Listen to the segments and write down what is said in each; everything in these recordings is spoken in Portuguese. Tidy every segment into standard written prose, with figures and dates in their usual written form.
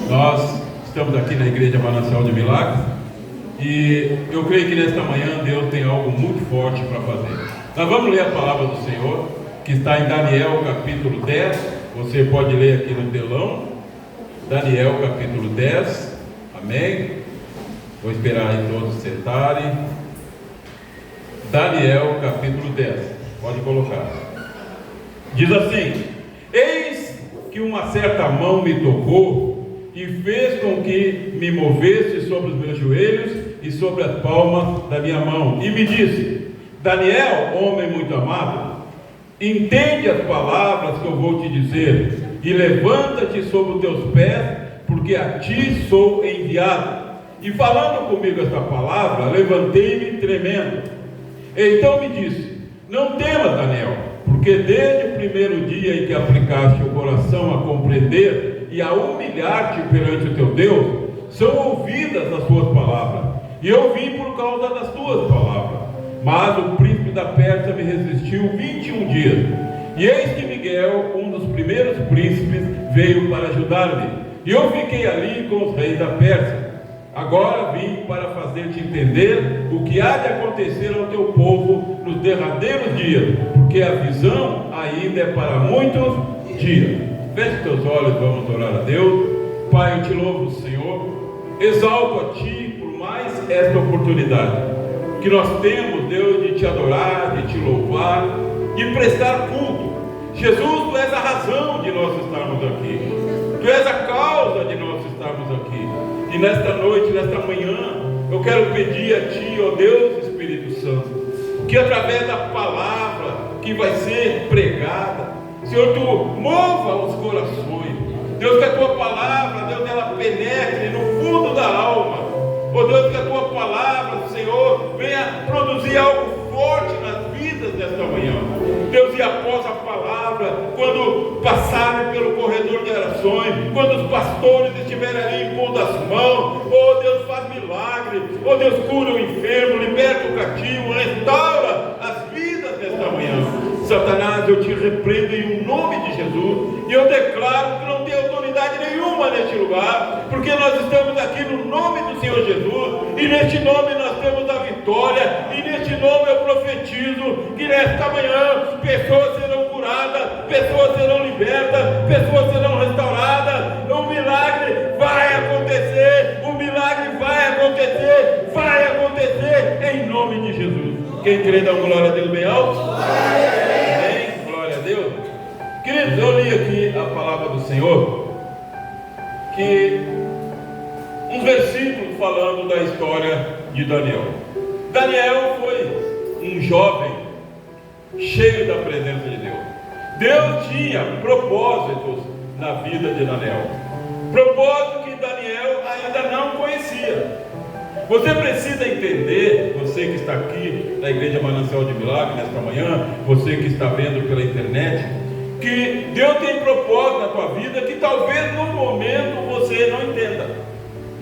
Nós estamos aqui na Igreja Manancial de Milagres e eu creio que nesta manhã Deus tem algo muito forte para fazer. Nós vamos ler a palavra do Senhor, que está em Daniel capítulo 10. Você pode ler aqui no telão, Daniel capítulo 10, amém? Vou esperar aí todos sentarem. Daniel capítulo 10, pode colocar. Diz assim: eis que uma certa mão me tocou e fez com que me movesse sobre os meus joelhos e sobre as palmas da minha mão, e me disse: Daniel, homem muito amado, entende as palavras que eu vou te dizer, e levanta-te sobre os teus pés, porque a ti sou enviado. E falando comigo esta palavra, levantei-me tremendo. Então me disse: não temas, Daniel, porque desde o primeiro dia em que aplicaste o coração a compreender e a humilhar-te perante o teu Deus, são ouvidas as tuas palavras, e eu vim por causa das tuas palavras. Mas o príncipe da Pérsia me resistiu 21 dias, e eis que Miguel, um dos primeiros príncipes, veio para ajudar-me, e eu fiquei ali com os reis da Pérsia. Agora vim para fazer-te entender o que há de acontecer ao teu povo nos derradeiros dias, porque a visão ainda é para muitos dias. Feche teus olhos, vamos orar a Deus. Pai, eu te louvo, Senhor, exalto a Ti por mais esta oportunidade que nós temos, Deus, de Te adorar, de Te louvar, de prestar culto. Jesus, Tu és a razão de nós estarmos aqui, Tu és a causa de nós estarmos aqui. E nesta noite, nesta manhã, eu quero pedir a Ti, ó Deus Espírito Santo, que através da palavra que vai ser pregada, Senhor, Tu mova os corações. Deus, que a Tua palavra, Deus, ela penetre no fundo da alma. Oh Deus, que a Tua palavra, Senhor, venha produzir algo forte nas vidas desta manhã. Deus, e após a palavra, quando passarem pelo corredor de orações, quando os pastores estiverem ali impondo as mãos, oh Deus, faz milagre. Oh Deus, cura o enfermo, liberta o cativo, restaura as vidas desta manhã. Satanás, eu te repreendo em nome de Jesus, e eu declaro que não tem autoridade nenhuma neste lugar, porque nós estamos aqui no nome do Senhor Jesus, e neste nome nós temos a vitória, e neste nome eu profetizo que nesta manhã pessoas serão curadas, pessoas serão libertas, pessoas serão restauradas. Um milagre vai acontecer, um milagre vai acontecer em nome de Jesus. Quem crê, dá uma glória a Deus bem alto. Amém, glória a Deus. Queridos, eu li aqui a palavra do Senhor, que uns versículos falando da história de Daniel. Daniel foi um jovem cheio da presença de Deus. Deus tinha propósitos na vida de Daniel, propósito que Daniel ainda não conhecia. Você precisa entender, você que está aqui na Igreja Manancial de Milagres nesta manhã, você que está vendo pela internet, que Deus tem propósito na tua vida que talvez no momento você não entenda,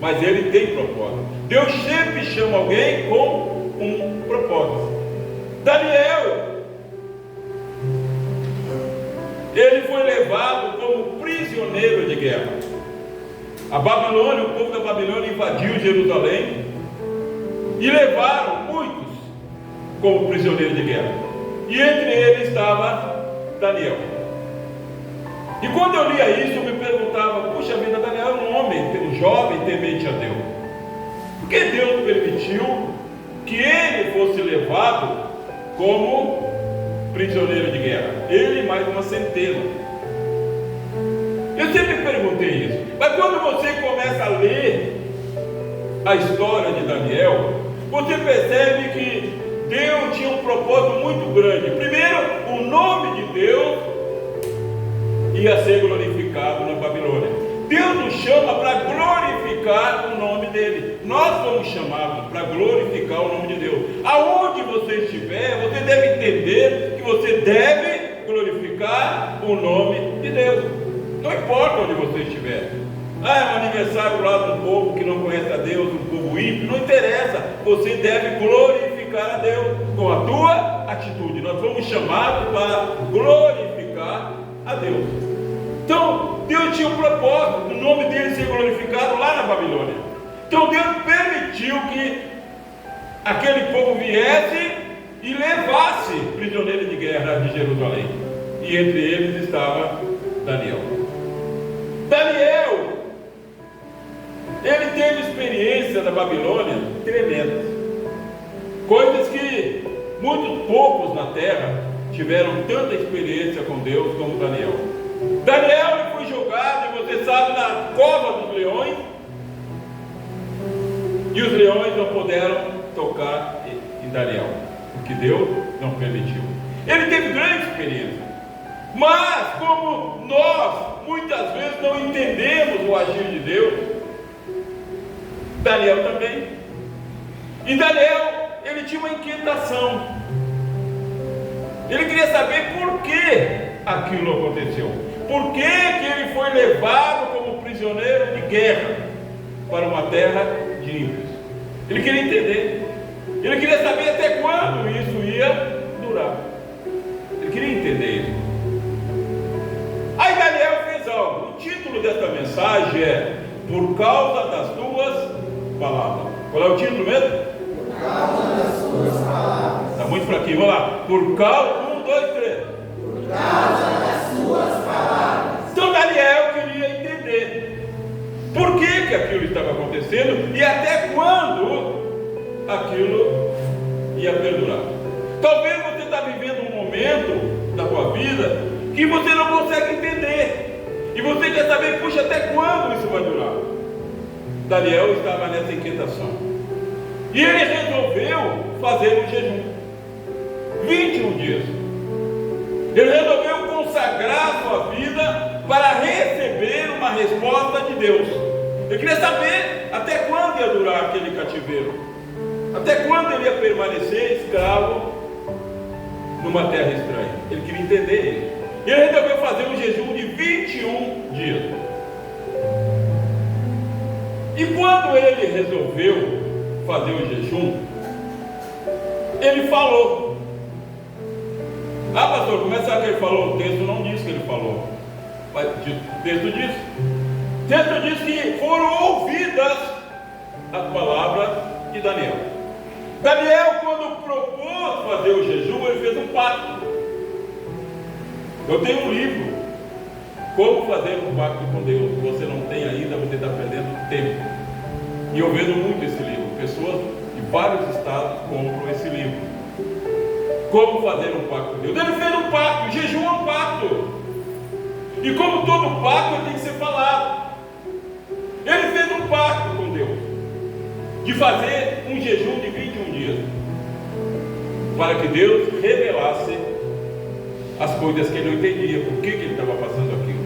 mas Ele tem propósito. Deus sempre chama alguém com um propósito. Daniel, ele foi levado como prisioneiro de guerra. A Babilônia, o povo da Babilônia invadiu Jerusalém e levaram muitos como prisioneiros de guerra, e entre eles estava Daniel. E quando eu lia isso, eu me perguntava: puxa vida, Daniel era um homem, um jovem temente a Deus. Por que Deus permitiu que ele fosse levado como prisioneiro de guerra? Ele e mais uma centena. Eu sempre perguntei isso. Mas quando você começa a ler a história de Daniel, você percebe que Deus tinha um propósito muito grande. Primeiro, o nome de Deus ia ser glorificado na Babilônia. Deus nos chama para glorificar o nome dele. Nós fomos chamados para glorificar o nome de Deus. Aonde você estiver, você deve entender que você deve glorificar o nome de Deus. Não importa onde você estiver. É um aniversário lá de um povo que não conhece a Deus, um povo ímpio, não interessa. Você deve glorificar a Deus com a tua atitude. Nós fomos chamados para glorificar a Deus. Então, Deus tinha um propósito, o nome dele lá na Babilônia. Então Deus permitiu que aquele povo viesse e levasse prisioneiros de guerra de Jerusalém. E entre eles estava Daniel. Daniel, ele teve experiência na Babilônia tremendas, coisas que muito poucos na terra tiveram tanta experiência com Deus como Daniel. Daniel foi jogado, e você sabe, na cova dos leões, e os leões não puderam tocar em Daniel, porque Deus não permitiu. Ele teve grande experiência, mas como nós muitas vezes não entendemos o agir de Deus, Daniel também. E Daniel, ele tinha uma inquietação. Ele queria saber por que aquilo aconteceu. Por que ele foi levado como prisioneiro de guerra para uma terra de ímpios? Ele queria entender. Ele queria saber até quando isso ia durar. Ele queria entender isso. Aí Daniel fez algo. O título desta mensagem é Por causa das tuas palavras. Qual é o título mesmo? Por causa das suas palavras. Está muito fraquinho, vamos lá. Por causa, 1, 2, 3. Por causa das suas palavras. Então Daniel queria entender por que aquilo estava acontecendo e até quando aquilo ia perdurar. Talvez você está vivendo um momento da sua vida que você não consegue entender, e você quer saber, puxa, até quando isso vai durar? Daniel estava nessa inquietação, e ele resolveu fazer um jejum, 21 dias. Ele resolveu consagrar sua vida para receber uma resposta de Deus. Ele queria saber até quando ia durar aquele cativeiro, até quando ele ia permanecer escravo numa terra estranha. Ele queria entender isso. E ele resolveu fazer um jejum de 21 dias. E quando ele resolveu fazer o jejum, ele falou. Ah, pastor, como é que ele falou? O texto não diz que ele falou, mas o texto diz. O texto diz que foram ouvidas as palavras de Daniel. Daniel, quando propôs fazer o jejum, ele fez um pacto. Eu tenho um livro, Como Fazer um Pacto com Deus. Se você não tem ainda, você está perdendo tempo. E eu vendo muito esse livro. Pessoas de vários estados compram esse livro. Como fazer um pacto com Deus. Ele fez um pacto, o jejum é um pacto. E como todo pacto, ele tem que ser falado. Ele fez um pacto com Deus, de fazer um jejum de 21 dias, para que Deus revelasse as coisas que ele não entendia, por que ele estava passando aquilo,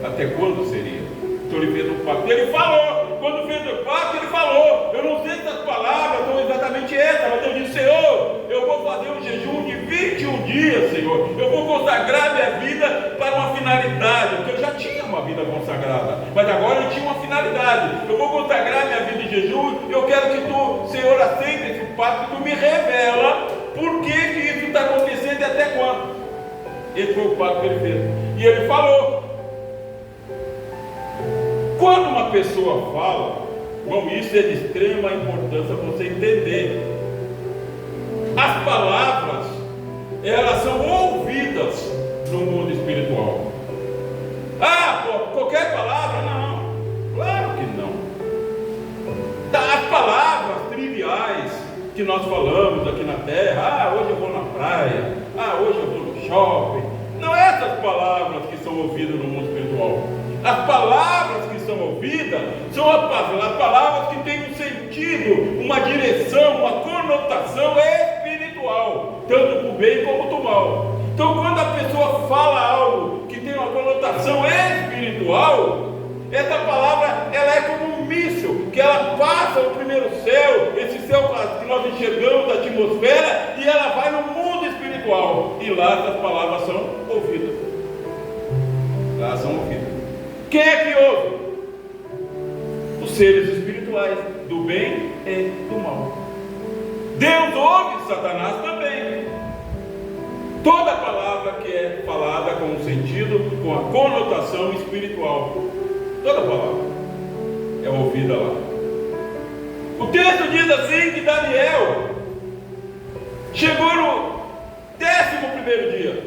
até quando seria. Então ele fez um pacto, e ele falou, quando fez o pacto ele falou, eu não sei se as palavras são exatamente essas, mas eu disse, Senhor, eu vou fazer um jejum de 21 dias, Senhor, eu vou consagrar minha vida para uma finalidade, porque eu já tinha uma vida consagrada, mas agora eu tinha uma finalidade, eu vou consagrar minha vida em jejum, eu quero que tu, Senhor, aceite esse pacto, tu me revela por que isso está acontecendo e até quando. Esse foi o pacto que ele fez. E ele falou. Quando uma pessoa fala, irmão, isso é de extrema importância você entender. As palavras, elas são ouvidas no mundo espiritual. Ah, qualquer palavra? Não, claro que não. As palavras triviais que nós falamos aqui na terra, ah, hoje eu vou na praia, ah, hoje eu vou no shopping, não é essas palavras que são ouvidas no mundo espiritual. As palavras que são ouvidas são as palavras que têm um sentido, uma direção, uma conotação espiritual, tanto para o bem como para o mal. Então quando a pessoa fala algo que tem uma conotação espiritual, essa palavra ela é como um míssil, que ela passa o primeiro céu, esse céu que nós enxergamos da atmosfera, e ela vai no mundo espiritual, e lá essas palavras são ouvidas. Elas são ouvidas. Quem é que ouve? Os seres espirituais, do bem e do mal. Deus ouve, Satanás também. Toda palavra que é falada com um sentido, com a conotação espiritual, toda palavra é ouvida lá. O texto diz assim que Daniel chegou no 11º dia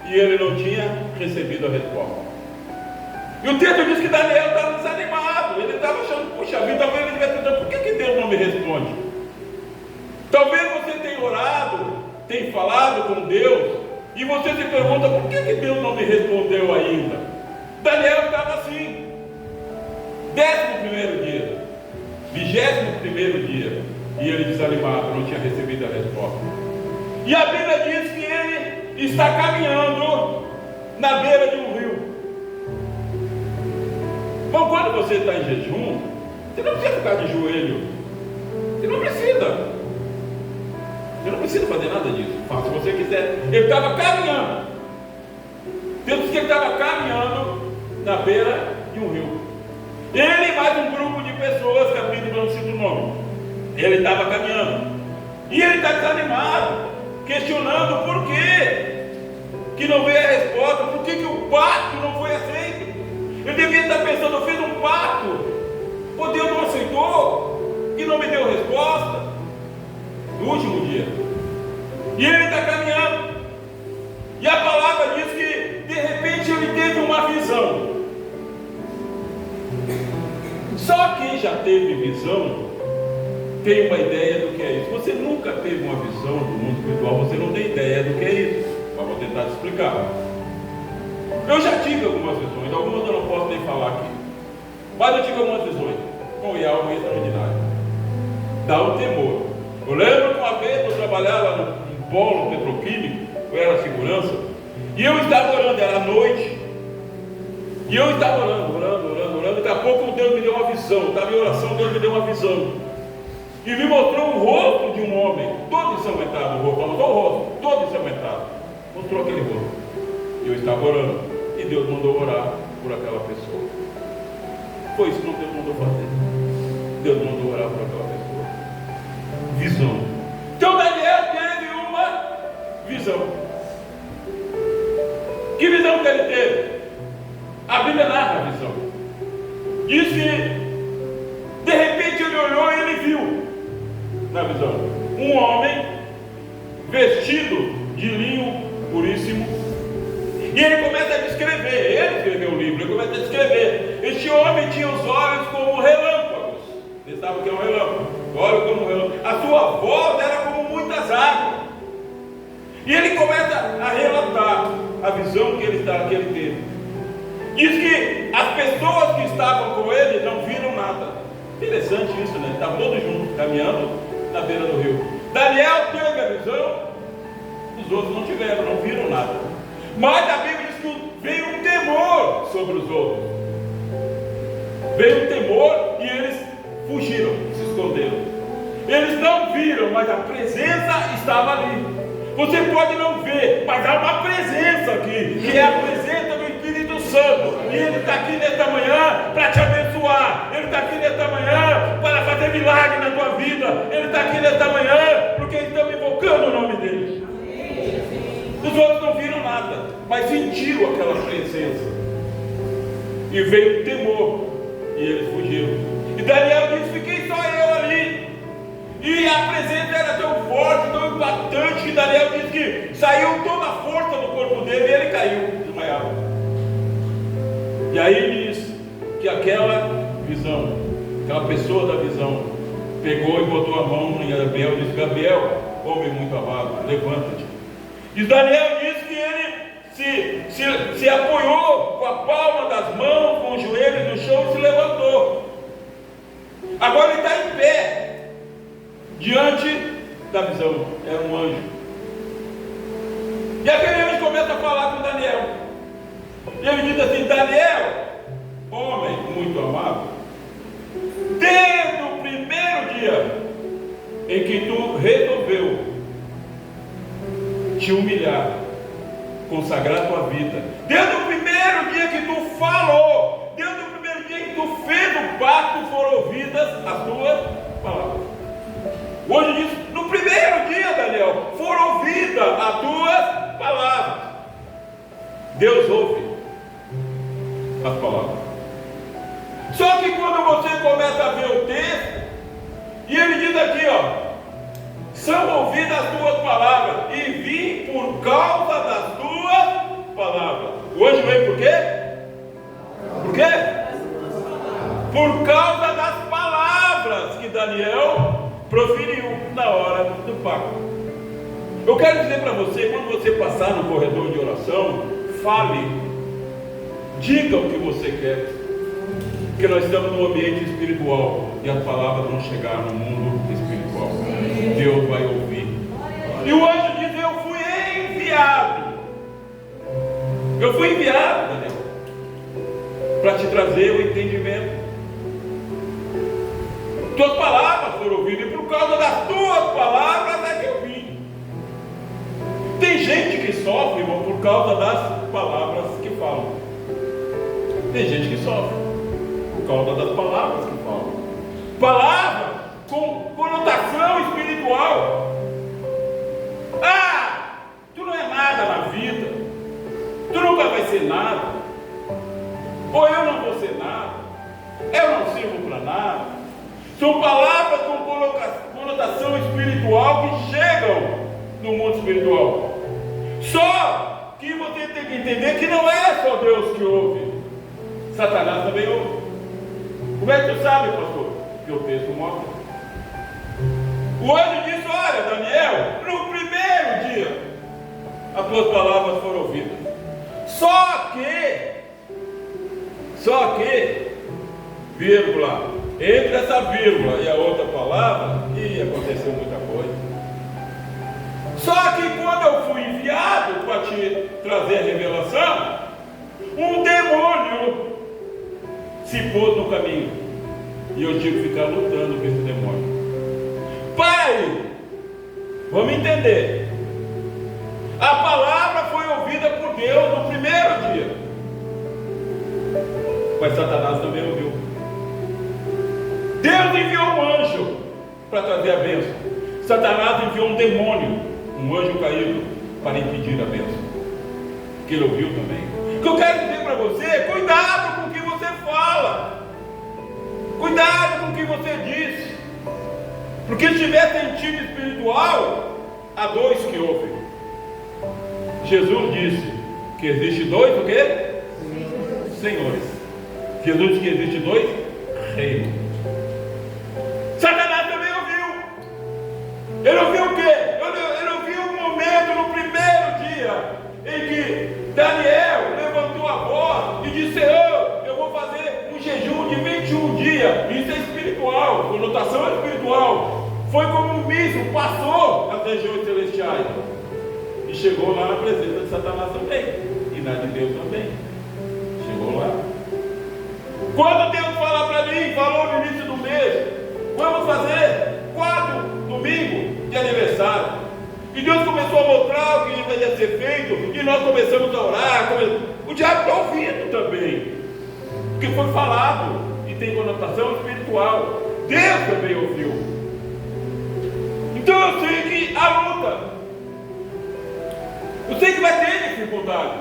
e ele não tinha recebido a resposta. E o texto diz que Daniel estava desanimado, ele estava achando, puxa vida, talvez ele estivesse pensando, por que Deus não me responde? Talvez você tenha orado, tenha falado com Deus, e você se pergunta, por que Deus não me respondeu ainda? Daniel estava assim, 11º dia, 21º dia, e ele desanimado, não tinha recebido a resposta. E a Bíblia diz que ele está caminhando na beira de um rio. Bom, quando você está em jejum, você não precisa ficar de joelho, você não precisa. Você não precisa fazer nada disso. Faça se você quiser. Ele estava caminhando. Deus disse que ele estava caminhando na beira de um rio. Ele e mais um grupo de pessoas, que a Bíblia não cita o nome. Ele estava caminhando. E ele está desanimado, questionando por que não veio a resposta, por que o pacto não foi aceito. Ele devia estar pensando, eu fiz um pacto, o Deus não aceitou, e não me deu resposta. No último dia, e ele está caminhando, e a palavra diz que de repente ele teve uma visão. Só quem já teve visão tem uma ideia do que é isso. Você nunca teve uma visão do mundo espiritual, você não tem ideia do que é isso. Mas vou tentar te explicar. Eu já tive algumas visões, algumas eu não posso nem falar aqui, mas eu tive algumas visões, e algo extraordinário, dá um temor. Eu lembro que uma vez eu trabalhava num polo petroquímico, eu era segurança, e eu estava orando, era noite, e eu estava orando, daqui a pouco Deus me deu uma visão, eu estava em oração, Deus me deu uma visão, e me mostrou o rosto de um homem, todo ensanguentado, o rosto, todo ensanguentado, mostrou aquele rosto, e eu estava orando, e Deus mandou orar por aquela pessoa. Foi isso que Deus mandou fazer, Deus mandou orar por aquela pessoa. Visão. Então Daniel teve uma visão. Que visão que ele teve? A Bíblia narra a visão. Diz que de repente ele olhou e ele viu na visão um homem vestido de linho puríssimo, e ele começa a descrever, ele escreveu o livro, ele começa a descrever. Este homem tinha os olhos como relâmpagos. Vocês sabem o que é um relâmpago? Olha como a sua voz era como muitas águas. E ele começa a relatar a visão que ele teve. Diz que as pessoas que estavam com ele não viram nada. Interessante isso, né? Estavam todos juntos, caminhando na beira do rio. Daniel teve a visão, os outros não tiveram, não viram nada. Mas a Bíblia diz que veio um temor sobre os outros. Veio um temor e eles fugiram, se esconderam. Eles não viram, mas a presença estava ali. Você pode não ver, mas há uma presença aqui, que é a presença do Espírito Santo. E Ele está aqui nesta manhã para te abençoar. Ele está aqui nesta manhã para fazer milagre na tua vida. Ele está aqui nesta manhã porque estamos invocando o nome dele. Os outros não viram nada, mas sentiram aquela presença. E veio o temor, e eles fugiram. E Daniel disse, fiquei só eu ali. E a presença era tão forte, tão impactante, que Daniel disse que saiu toda a força do corpo dele e ele caiu, desmaiado. E aí diz que aquela visão, aquela pessoa da visão, pegou e botou a mão em Gabriel e disse, Gabriel, homem muito amado, levanta-te. E Daniel diz que ele se apoiou com a palma das mãos, com os joelhos no chão e se levantou. Agora ele está em pé, diante da visão, era um anjo. E aquele anjo começa a falar com Daniel. E ele diz assim, Daniel, homem muito amado, desde o primeiro dia em que tu resolveu te humilhar, consagrar tua vida, desde o primeiro dia que tu falou, desde o primeiro dia que tu fez o pacto, foram ouvidas as tuas palavras. Hoje diz, no primeiro dia, Daniel, foram ouvidas as tuas palavras. Deus ouve as palavras. Só que quando você começa a ver o texto, e ele diz aqui, ó, são ouvidas as tuas palavras, e vim por causa das tuas palavras. O anjo veio por quê? Por quê? Por causa das palavras que Daniel proferiu na hora do pacto. Eu quero dizer para você, quando você passar no corredor de oração, fale, diga o que você quer. Porque nós estamos no ambiente espiritual e as palavras vão chegar no mundo espiritual. Deus vai ouvir. E o anjo diz: eu fui enviado. Eu fui enviado, Daniel, para te trazer o entendimento. Tuas palavras foram ouvidas, e por causa das tuas palavras é que eu vim. Tem gente que sofre, irmão, por causa das palavras que falam. Tem gente que sofre por causa das palavras que falam. Palavras com conotação espiritual. Ah, tu não é nada na vida. Tu nunca vai ser nada. Ou eu não vou ser nada. Eu não sirvo para nada. São palavras com conotação espiritual que chegam no mundo espiritual. Só que você tem que entender que não é só Deus que ouve. Satanás também ouve. Como é que tu sabe, pastor? Que o texto mostra. O anjo disse: olha, Daniel, no primeiro dia as tuas palavras foram ouvidas. Só que, vírgula, entre essa vírgula e a outra palavra, aconteceu muita coisa. Só que quando eu fui enviado para te trazer a revelação, um demônio se pôs no caminho, e eu tive que ficar lutando com esse demônio. Pai, vamos entender. A palavra foi ouvida por Deus no primeiro dia, mas Satanás também ouviu. Deus enviou um anjo para trazer a bênção. Satanás enviou um demônio, um anjo caído, para impedir a bênção, que ele ouviu também. O que eu quero dizer para você é: cuidado com o que você fala, cuidado com o que você diz, porque se tiver sentido espiritual, há dois que ouvem. Jesus disse que existe dois o quê? Senhores. Jesus disse que existe dois reinos. Satanás também ouviu. Ele ouviu o quê? Ele ouviu um momento no primeiro dia em que Daniel levantou a voz e disse: Senhor, eu vou fazer um jejum de 21 dias. Isso é espiritual, conotação espiritual. Foi como um míssil, passou as regiões celestiais e chegou lá na presença de Satanás também, e na de Deus também. Chegou lá. Quando Deus fala para mim, falou no início do mês: vamos fazer 4 domingos de aniversário. E Deus começou a mostrar o que deveria ser feito, e nós começamos a orar. O diabo está ouvindo também, porque foi falado e tem conotação espiritual. Deus também ouviu. Então eu sei que a luta, eu sei que vai ter dificuldade,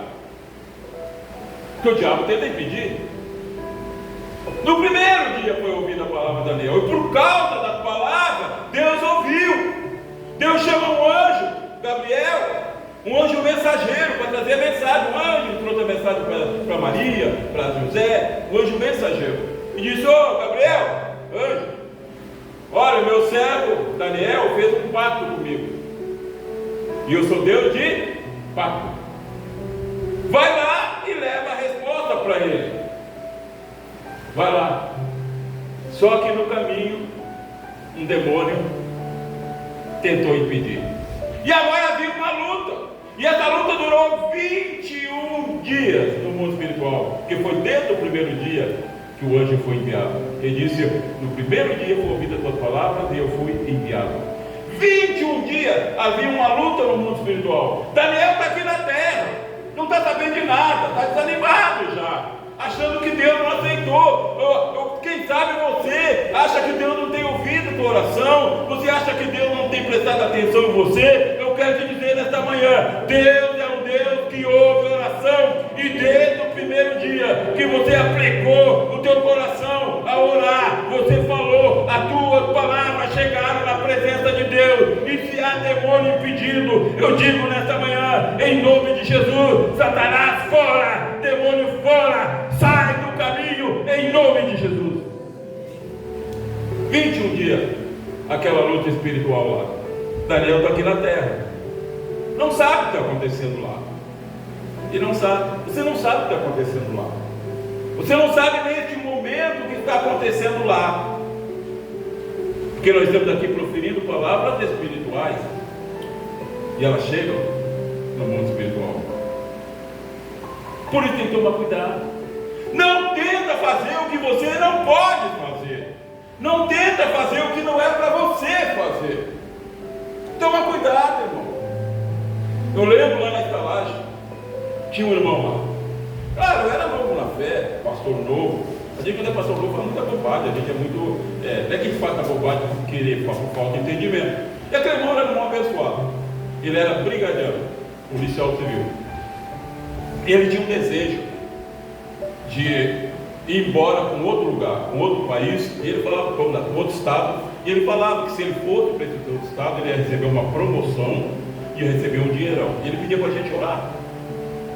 porque o diabo tenta impedir. No primeiro dia foi ouvida a palavra de Daniel, e por causa da palavra, Deus ouviu. Deus chama um anjo, Gabriel, um anjo mensageiro, para trazer a mensagem. Um anjo trouxe a mensagem para Maria, para José, um anjo mensageiro, e disse: ô Gabriel, anjo, olha, o meu servo Daniel fez um pacto comigo, e eu sou Deus de pacto. Vai lá e leva a resposta para ele. Vai lá. Só que no caminho, um demônio tentou impedir. E agora havia uma luta. E essa luta durou 21 dias no mundo espiritual, que foi desde o primeiro dia que o anjo foi enviado. Ele disse: no primeiro dia foi ouvida as tuas palavras e eu fui enviado. 21 dias havia uma luta no mundo espiritual. Daniel está aqui na terra, não está sabendo de nada, está desanimado já, achando que Deus não aceitou. Quem sabe você acha que Deus não tem ouvido a tua oração, você acha que Deus não tem prestado atenção em você. Eu quero te dizer nesta manhã: Deus é um Deus que ouve a oração, e desde o primeiro dia que você aplicou o teu coração a orar, E se há demônio impedindo, eu digo nesta manhã, em nome de Jesus: Satanás fora, demônio fora, sai do caminho, em nome de Jesus. 21 dias, aquela luta espiritual lá. Daniel está aqui na terra, não sabe o que está acontecendo lá. E não sabe, você não sabe o que está acontecendo lá. Você não sabe neste momento o que está acontecendo lá. Porque nós estamos aqui proferindo palavras espirituais. E elas chegam no mundo espiritual. Por isso tem que tomar cuidado. Não tenta fazer o que você não pode fazer. Não tenta fazer o que não é para você fazer. Toma cuidado, irmão. Eu lembro lá na estalagem, tinha um irmão lá. Claro, eu era novo na fé, pastor novo. A gente, quando é pastor novo, faz muita bobagem. A gente é muito. Não é que a gente faz a bobagem por querer, por falta de entendimento. E aquele irmão era um abençoado. Ele era brigadiano, policial civil. E ele tinha um desejo de ir embora para um outro lugar, um outro país. E ele falava para um outro estado. E ele falava que se ele fosse para esse outro estado, ele ia receber uma promoção, ia receber um dinheirão. E ele pedia para a gente orar.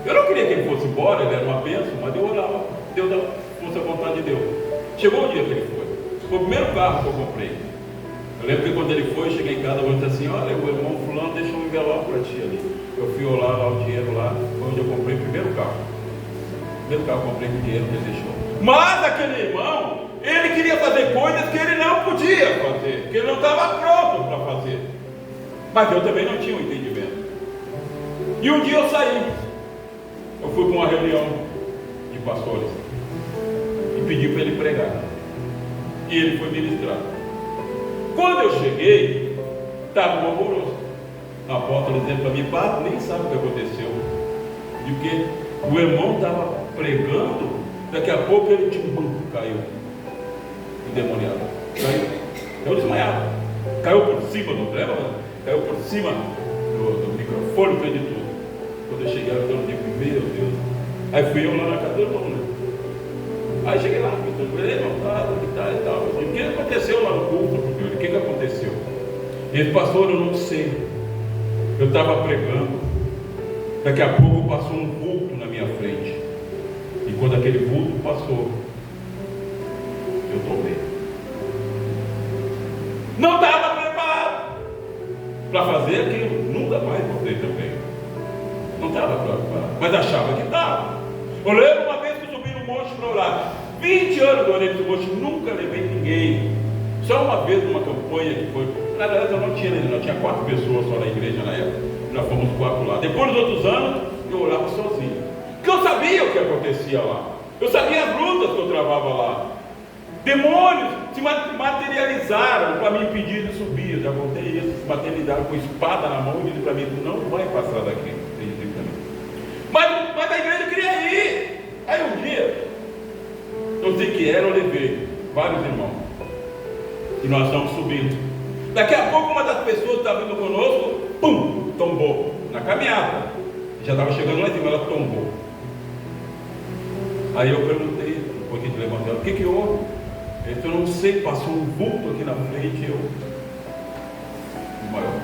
Eu não queria que ele fosse embora, ele era uma bênção, mas eu orava, Deus fosse a vontade de Deus. Chegou o dia que ele foi. Foi o primeiro carro que eu comprei. Eu lembro que quando ele foi, eu cheguei em casa e disse assim: olha, o irmão fulano deixou um envelope para ti ali. Eu fui olhar lá o dinheiro lá, foi onde eu comprei o primeiro carro. O primeiro carro que eu comprei com o dinheiro que ele deixou. Mas aquele irmão, ele queria fazer coisas que ele não podia fazer, que ele não estava pronto para fazer. Mas eu também não tinha um entendimento. E um dia eu saí. Eu fui para uma reunião de pastores e pedi para ele pregar. E ele foi ministrar. Quando eu cheguei, estava um alvoroço. Na porta dizendo para mim: padre, nem sabe o que aconteceu. Porque o irmão estava pregando, daqui a pouco ele caiu. Endemoniado. Caiu desmaiado. Caiu por cima do treva, caiu por cima do microfone, fez de tudo. Quando eu cheguei lá, eu digo: meu Deus. Aí fui eu lá na casa do irmão, né? Aí cheguei lá, ele levantado, que tal e tal. O que aconteceu lá no culto? O que aconteceu? Ele: pastor, eu não sei. Eu estava pregando. Daqui a pouco passou um vulto na minha frente. E quando aquele vulto passou, eu tomei. Não estava preparado para fazer aquilo. Nunca mais voltei também. Não estava preparado, mas achava que estava. Eu lembro uma vez que eu subi no monte para orar. 20 anos eu orei nesse monte, nunca levei ninguém. Só uma vez numa campanha que foi. Na verdade eu não tinha ninguém, não tinha 4 pessoas só na igreja na época. Nós fomos 4 lá. Depois dos outros anos, eu orava sozinho. Porque eu sabia o que acontecia lá. Eu sabia as lutas que eu travava lá. Demônios se materializaram para me impedir de subir. Eu já contei isso. Se materializaram com espada na mão e disseram para mim: tu não vai passar daqui. Mas a igreja queria ir. Aí um dia, eu sei que era, eu levei vários irmãos. E nós estamos subindo. Daqui a pouco uma das pessoas que estava vindo conosco, pum, tombou na caminhada. Já estava chegando lá em cima, ela tombou. Aí eu perguntei, depois que a gente levantou: o que houve? Ele disse: eu não sei, passou um vulto aqui na frente. Eu, o maior.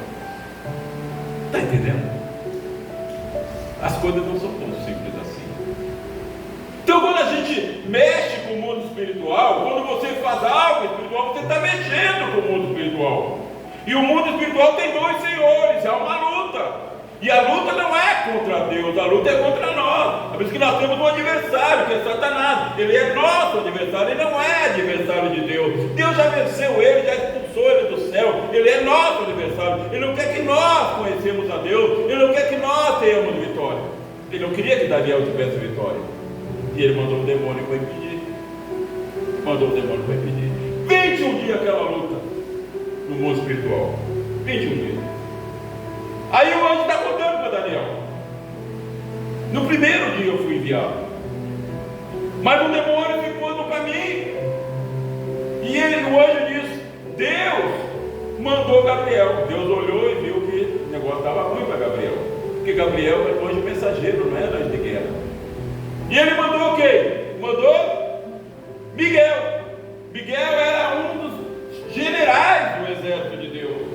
Está entendendo? As coisas não são tão simples assim. Então, quando a gente mexe com o mundo espiritual, quando você faz algo espiritual, você está mexendo com o mundo espiritual. E o mundo espiritual tem 2 senhores, há uma luta. E a luta não é contra Deus, a luta é contra nós. É por isso que nós temos um adversário, que é Satanás. Ele é nosso adversário, ele não é adversário de Deus. Deus já venceu ele, já expulsou ele do céu. Ele é nosso adversário. Ele não quer que nós conhecemos a Deus. Ele não quer que nós tenhamos vitória. Ele não queria que Daniel tivesse vitória. E ele mandou o demônio para impedir. Mandou o demônio para impedir. 21 dias aquela luta no mundo espiritual. 21 dias. Aí o anjo está contando para Daniel. No primeiro dia eu fui enviado, mas o demônio ficou no caminho. E o anjo disse: Deus mandou Gabriel. Deus olhou e viu que o negócio estava ruim para Gabriel. Porque Gabriel é um anjo mensageiro, não é anjo de guerra. E ele mandou quem? Mandou Miguel. Miguel era um dos generais do exército de Deus.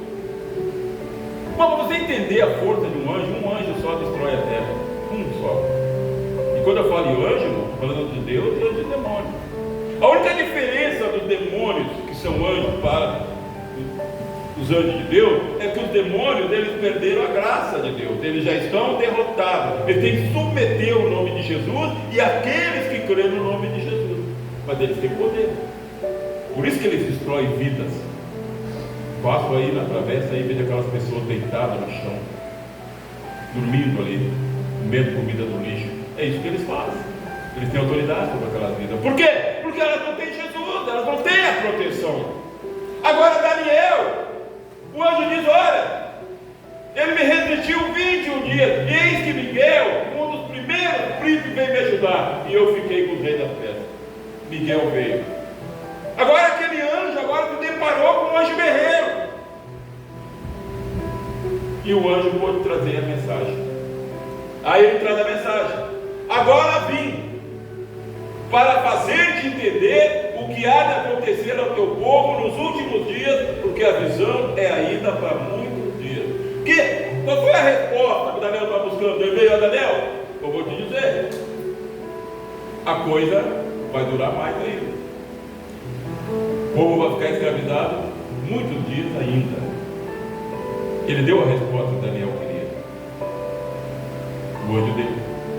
Mas para você entender a força de um anjo só destrói a terra. Um só. E quando eu falo em anjo, irmão, estou falando de Deus e de demônio. A única diferença dos demônios que são anjos para os anjos de Deus é que os demônios, eles perderam a graça de Deus, eles já estão derrotados, eles têm que submeter o nome de Jesus e aqueles que creem no nome de Jesus, mas eles têm poder, por isso que eles destroem vidas. Passo aí na travessa e vejo aquelas pessoas deitadas no chão, dormindo ali, comendo comida no lixo. É isso que eles fazem. Eles têm autoridade sobre aquelas vidas. Por quê? Porque elas não têm Jesus, elas não têm a proteção. Agora Daniel, o anjo diz: olha, ele me resistiu 21 dias, eis que Miguel, um dos primeiros príncipes, veio me ajudar, e eu fiquei com os reis das festas. Miguel veio. Agora aquele anjo se deparou com um anjo guerreiro, e o anjo pôde trazer a mensagem. Aí ele traz a mensagem: agora vim para fazer-te entender o que há de acontecer ao teu povo nos últimos dias, porque a visão é ainda para muitos dias. Qual foi a resposta que Daniel está buscando? Ele veio a Daniel: eu vou te dizer, a coisa vai durar mais ainda. O povo vai ficar escravizado muitos dias ainda. Ele deu a resposta que Daniel queria. O anjo dele.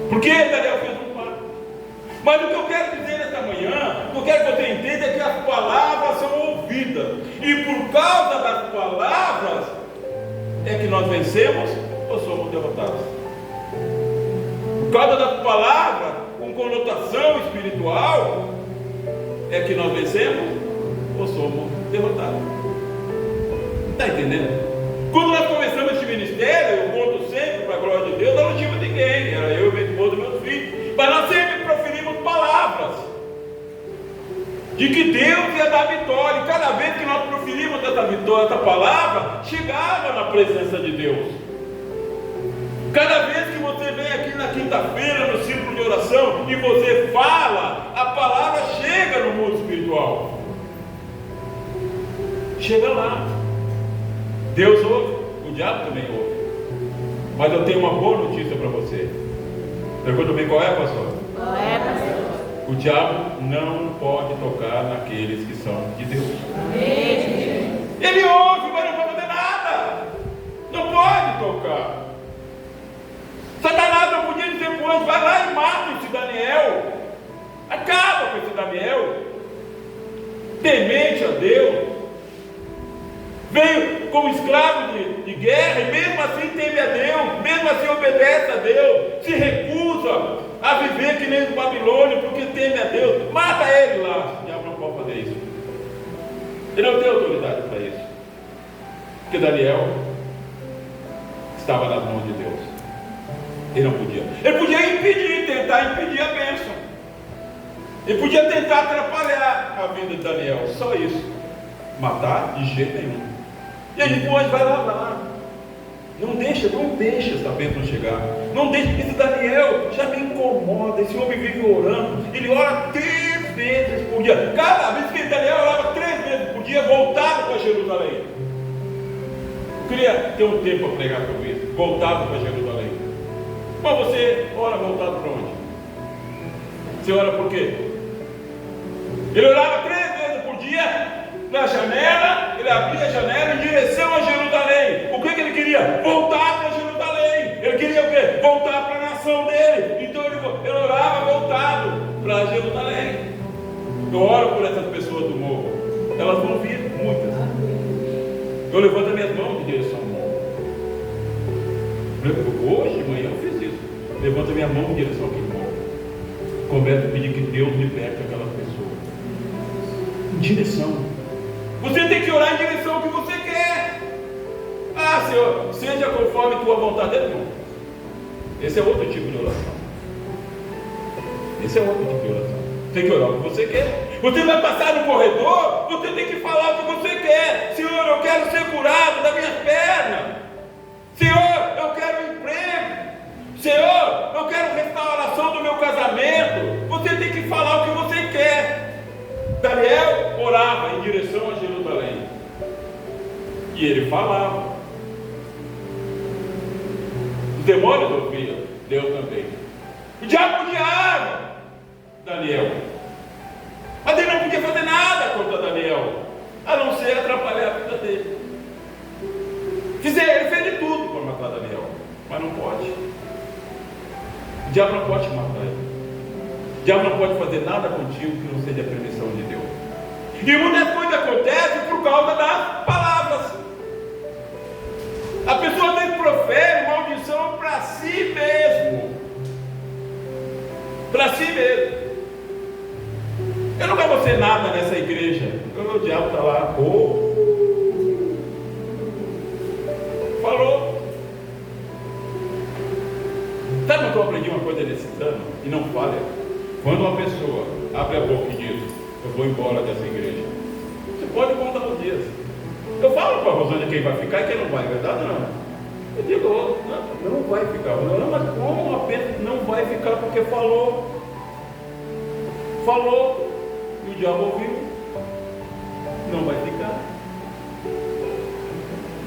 Por que Daniel fez um pacto? Mas o que eu quero dizer nesta manhã, o que eu quero que você entenda é que as palavras são ouvidas, e por causa das palavras é que nós vencemos ou somos derrotados. Por causa das palavras com conotação espiritual é que nós vencemos ou somos derrotados. Está entendendo? Quando nós começamos este ministério, eu conto sempre para a glória de Deus, eu não tinha ninguém, era eu, meu esposo e meus filhos, mas nós sempre proferimos palavras de que Deus ia dar vitória, e cada vez que nós proferimos essa vitória, essa palavra, chegava na presença de Deus. Cada vez que você vem aqui na quinta-feira, no círculo de oração, e você fala, a palavra chega no mundo espiritual. Chega lá. Deus ouve, o diabo também ouve. Mas eu tenho uma boa notícia para você. Pergunta bem, qual é, pastor? Qual é, pastor? O diabo não pode tocar naqueles que são de Deus. Amém. Ele ouve, mas não pode fazer nada. Não pode tocar. Satanás não podia dizer para o anjo: vai lá e mata esse Daniel. Acaba com esse Daniel. Temente a Deus. Veio como escravo de guerra, e mesmo assim teme a Deus, mesmo assim obedece a Deus, se recusa a viver que nem os babilônios, porque teme a Deus. Mata ele lá. O diabo não pode fazer isso. Ele não tem autoridade para isso, porque Daniel estava nas mãos de Deus. Ele não podia. Ele podia impedir, tentar impedir a bênção. Ele podia tentar atrapalhar a vida de Daniel, só isso. Matar de jeito nenhum. E aí depois vai lá. Não deixa essa bênção chegar. Não deixa. Esse Daniel já me incomoda. Esse homem vive orando. Ele ora 3 vezes por dia. Cada vez que Daniel orava 3 vezes por dia, voltado para Jerusalém. Eu queria ter um tempo para pregar sobre isso. Voltado para Jerusalém. Mas você ora voltado para onde? Você ora por quê? Ele orava 3 vezes por dia. Na janela, ele abria a janela em direção a Jerusalém. O que ele queria? Voltar para Jerusalém. Ele queria o quê? Voltar para a nação dele. Então ele orava voltado para Jerusalém. Eu oro por essas pessoas do morro. Elas vão vir, muitas. Eu levanto as minhas mãos em direção ao morro. Hoje de manhã eu fiz isso. Levanto a minha mão em direção àquele morro. Começo a pedir que Deus liberte aquelas pessoas. Em direção. Você tem que orar em direção ao que você quer. Ah, Senhor, seja conforme tua vontade. Não. Esse é outro tipo de oração. Esse é outro tipo de oração. Tem que orar o que você quer. Você vai passar no corredor, você tem que falar o que você quer. Senhor, eu quero ser curado das minhas pernas. Senhor, eu quero um emprego. Senhor, eu quero restauração do meu casamento. Você tem que falar o que você quer. Daniel orava em direção a Jerusalém. E ele falava. demônios ouviam, Deus também. O diabo odiava Daniel, mas ele não podia fazer nada contra Daniel, a não ser atrapalhar a vida dele. Ele fez de tudo para matar Daniel, mas não pode. O diabo não pode matar ele. O diabo não pode fazer nada contigo que não seja a permissão de Deus. E muitas coisas acontecem por causa das palavras. A pessoa tem que profere maldição para si mesmo. Para si mesmo. Eu nunca vou ser nada nessa igreja. O diabo está lá. Falou. Sabe quando eu aprendi uma coisa nesse ano e não falha? Quando uma pessoa abre a boca e diz: eu vou embora dessa igreja, você pode contar os dias. Eu falo para a Rosângela quem vai ficar e quem não vai, é verdade ou não? Eu digo: não vai ficar. Não, mas como apenas não vai ficar? Porque falou. E o diabo ouviu. Não vai ficar.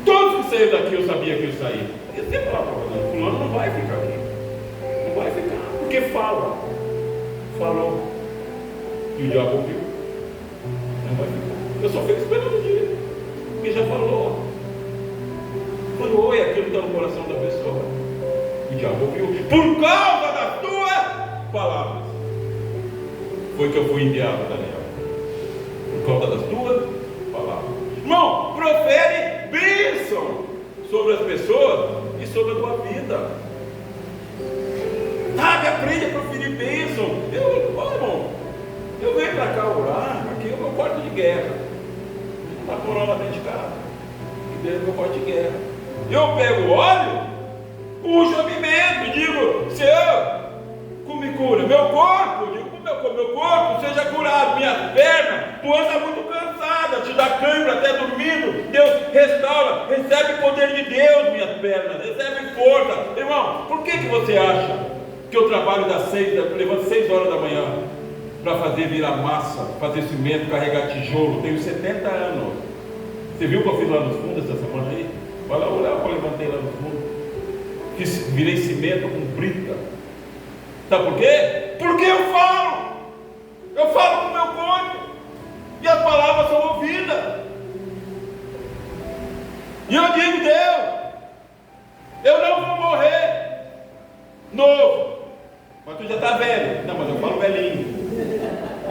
Todos que saíram daqui eu sabia que eu saí. Eu sempre falava para a Rosângela: fulano não vai ficar aqui. Não vai ficar. Porque falou. E o diabo ouviu. Não vai ficar. Eu só fico esperando o dia. Porque já falou. E aquilo está no coração da pessoa. O diabo ouviu. Por causa das tuas palavras. Foi que eu fui enviado, Daniel. Por causa das tuas palavras. Irmão, profere bênção sobre as pessoas e sobre a tua vida. Sabe, aprende a proferir bênção. Irmão, eu venho para cá orar. Aqui é o meu quarto de guerra. Não está morando lá dentro de casa. Aqui dentro é o meu quarto de guerra. Eu pego óleo, puxo a mim mesmo e digo: Senhor, me cura. Meu corpo, digo: meu corpo seja curado. Minhas pernas, tu anda muito cansada, te dá cãibra até dormindo. Deus restaura, recebe o poder de Deus, minhas pernas, recebe força. Irmão, por que você acha que eu trabalho das 6, levanto 6 horas da manhã para fazer virar massa, fazer cimento, carregar tijolo? Tenho 70 anos. Você viu o que eu fiz lá nos fundos essa semana aí? Vai lá olhar o que eu levantei lá no fundo. Virei cimento com brita. Sabe por quê? Porque eu falo com o meu corpo, e as palavras são ouvidas. E eu digo: Deus, eu não vou morrer novo, mas tu já está velho. Não, mas eu falo velhinho.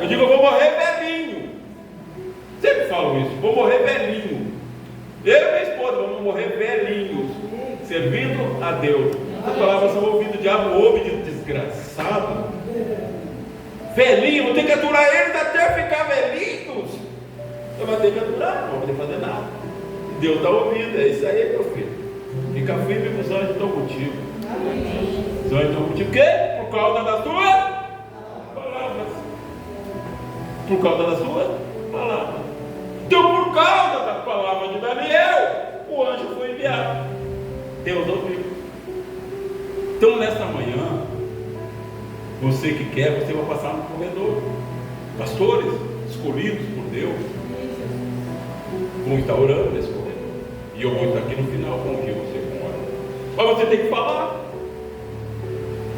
Eu digo: eu vou morrer velhinho. Sempre falo isso: vou morrer velhinho. Eu e minha esposa vamos morrer velhinhos, servindo a Deus. As palavras são ouvidas. O diabo ouve de desgraçado. Velhinho, vou ter que aturar eles até ficar velhinhos. Eu vou ter que aturar, não vou poder fazer nada. Deus está ouvindo, é isso aí, meu filho. Fica firme que os anjos estão contigo. Os anjos estão contigo. Por quê? Por causa das tuas palavras. Por causa das tuas palavras. Então, por causa das palavras de Daniel, o anjo foi enviado. Deus ouviu. Então, nesta manhã, você que quer, você vai passar no corredor. Pastores escolhidos por Deus vão estar orando nesse corredor. E eu vou estar aqui no final com o que você mora. Mas você tem que falar.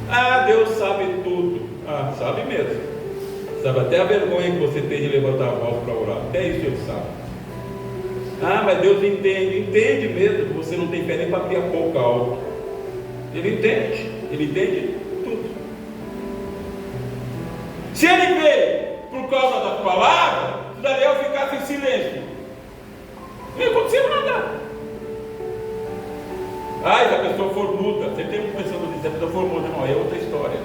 Ah, Deus sabe tudo. Ah, sabe mesmo. Sabe até a vergonha que você tem de levantar a voz para orar. Até isso ele sabe. Ah, mas Deus entende mesmo que você não tem fé nem para abrir a boca alto. Ele entende tudo. Se ele vê por causa das palavras, se Daniel ficasse em silêncio, não ia acontecer nada. Ah, se a pessoa for muda, você tem uma pessoa que diz: se a pessoa for muda, não, é outra história.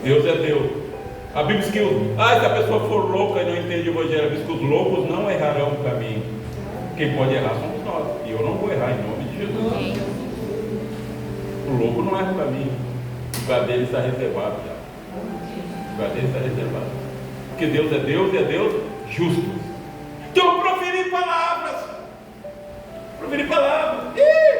Deus é Deus. A Bíblia diz que se a pessoa for louca e não entende o Evangelho, diz que os loucos não errarão o caminho. Quem pode errar somos nós. E eu não vou errar em nome de Jesus. O louco não erra o caminho. O lugar dele está reservado já. O lugar dele está reservado. Porque Deus é Deus e é Deus justo. Então, proferir palavras. Proferir palavras.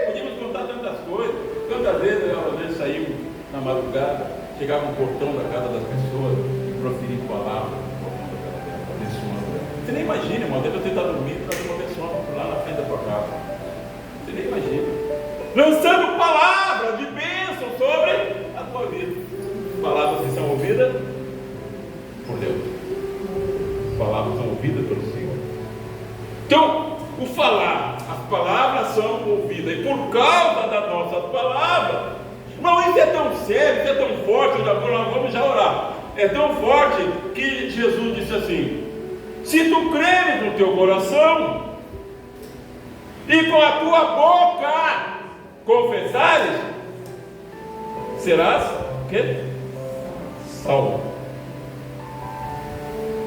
Podíamos contar tantas coisas. Tantas vezes eu saí na madrugada, chegava no portão da casa das pessoas e proferir palavras no portão da casa delas, abençoando. Você nem imagina, irmão, até você está dormindo, está abençoando lá na frente da tua casa. Você nem imagina. Lançando palavras de bênção sobre a tua vida. Palavras que são ouvidas por Deus. Palavras são ouvidas pelo Senhor. Então, o falar, as palavras são ouvidas. E por causa das nossas palavras, não, isso é tão sério, isso é tão forte, nós vamos já orar. É tão forte que Jesus disse assim: se tu creres no teu coração e com a tua boca confessares, serás o quê? Salvo.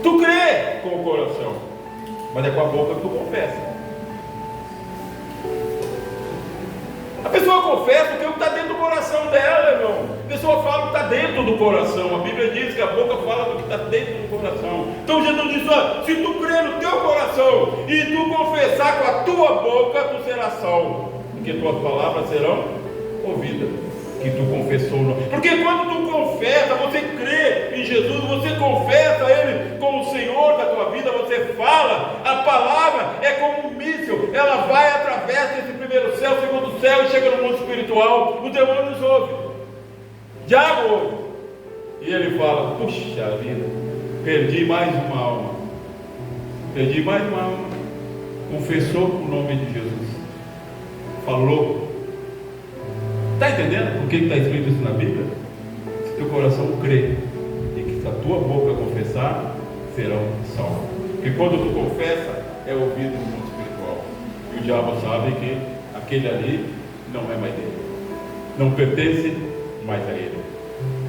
Tu crê com o coração, mas é com a boca que tu confessa. A pessoa confessa o que está dentro do coração dela, irmão. A pessoa fala o que está dentro do coração. A Bíblia diz que a boca fala do que está dentro do coração. Então Jesus diz: ó, se tu crer no teu coração e tu confessar com a tua boca, tu serás salvo, porque tuas palavras serão ouvidas, que tu confessou. Porque quando tu confessa, você crê em Jesus, você confessa Ele como o Senhor da tua vida, você fala, a palavra é como um míssil, ela vai, atravessa esse primeiro céu, segundo céu, e chega no mundo espiritual. Os demônios ouvem, o diabo ouve, e ele fala: puxa vida, perdi mais uma alma, confessou o nome de Jesus, falou. Está entendendo por que está escrito isso na Bíblia? Se teu coração crê e que se a tua boca confessar, serão salvos. Porque quando tu confessa, é ouvido no mundo espiritual. E o diabo sabe que aquele ali não é mais dele, não pertence mais a ele,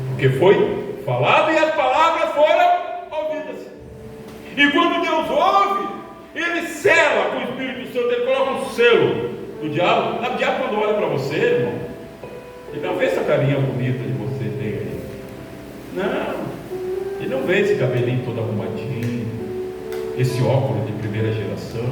porque foi falado e as palavras foram ouvidas. E quando Deus ouve, Ele sela com o Espírito Santo, Ele coloca um selo. O diabo quando olha para você, irmão, ele não vê essa carinha bonita de você tem aí. Não. Ele não vê esse cabelinho todo arrumadinho, esse óculos de primeira geração,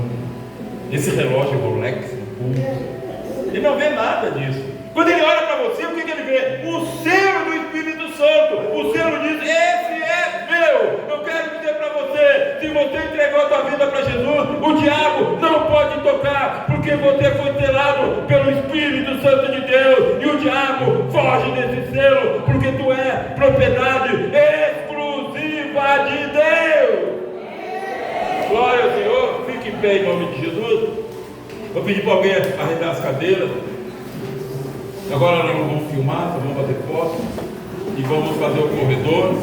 esse relógio Rolex no pulso. Ele não vê nada disso. Quando ele olha para você, o que ele vê? O selo do Espírito Santo. O selo diz: esse é meu. Eu quero dizer para você, se você entregou a tua vida para Jesus, o diabo não pode tocar, porque você foi selado pelo Espírito Santo de Deus, e o diabo foge desse selo, porque tu é propriedade exclusiva de Deus. Glória ao Senhor. Fique em pé em nome de Jesus. Vou pedir para alguém arredar as cadeiras. Agora nós vamos filmar, vamos bater foto e vamos fazer o corredor.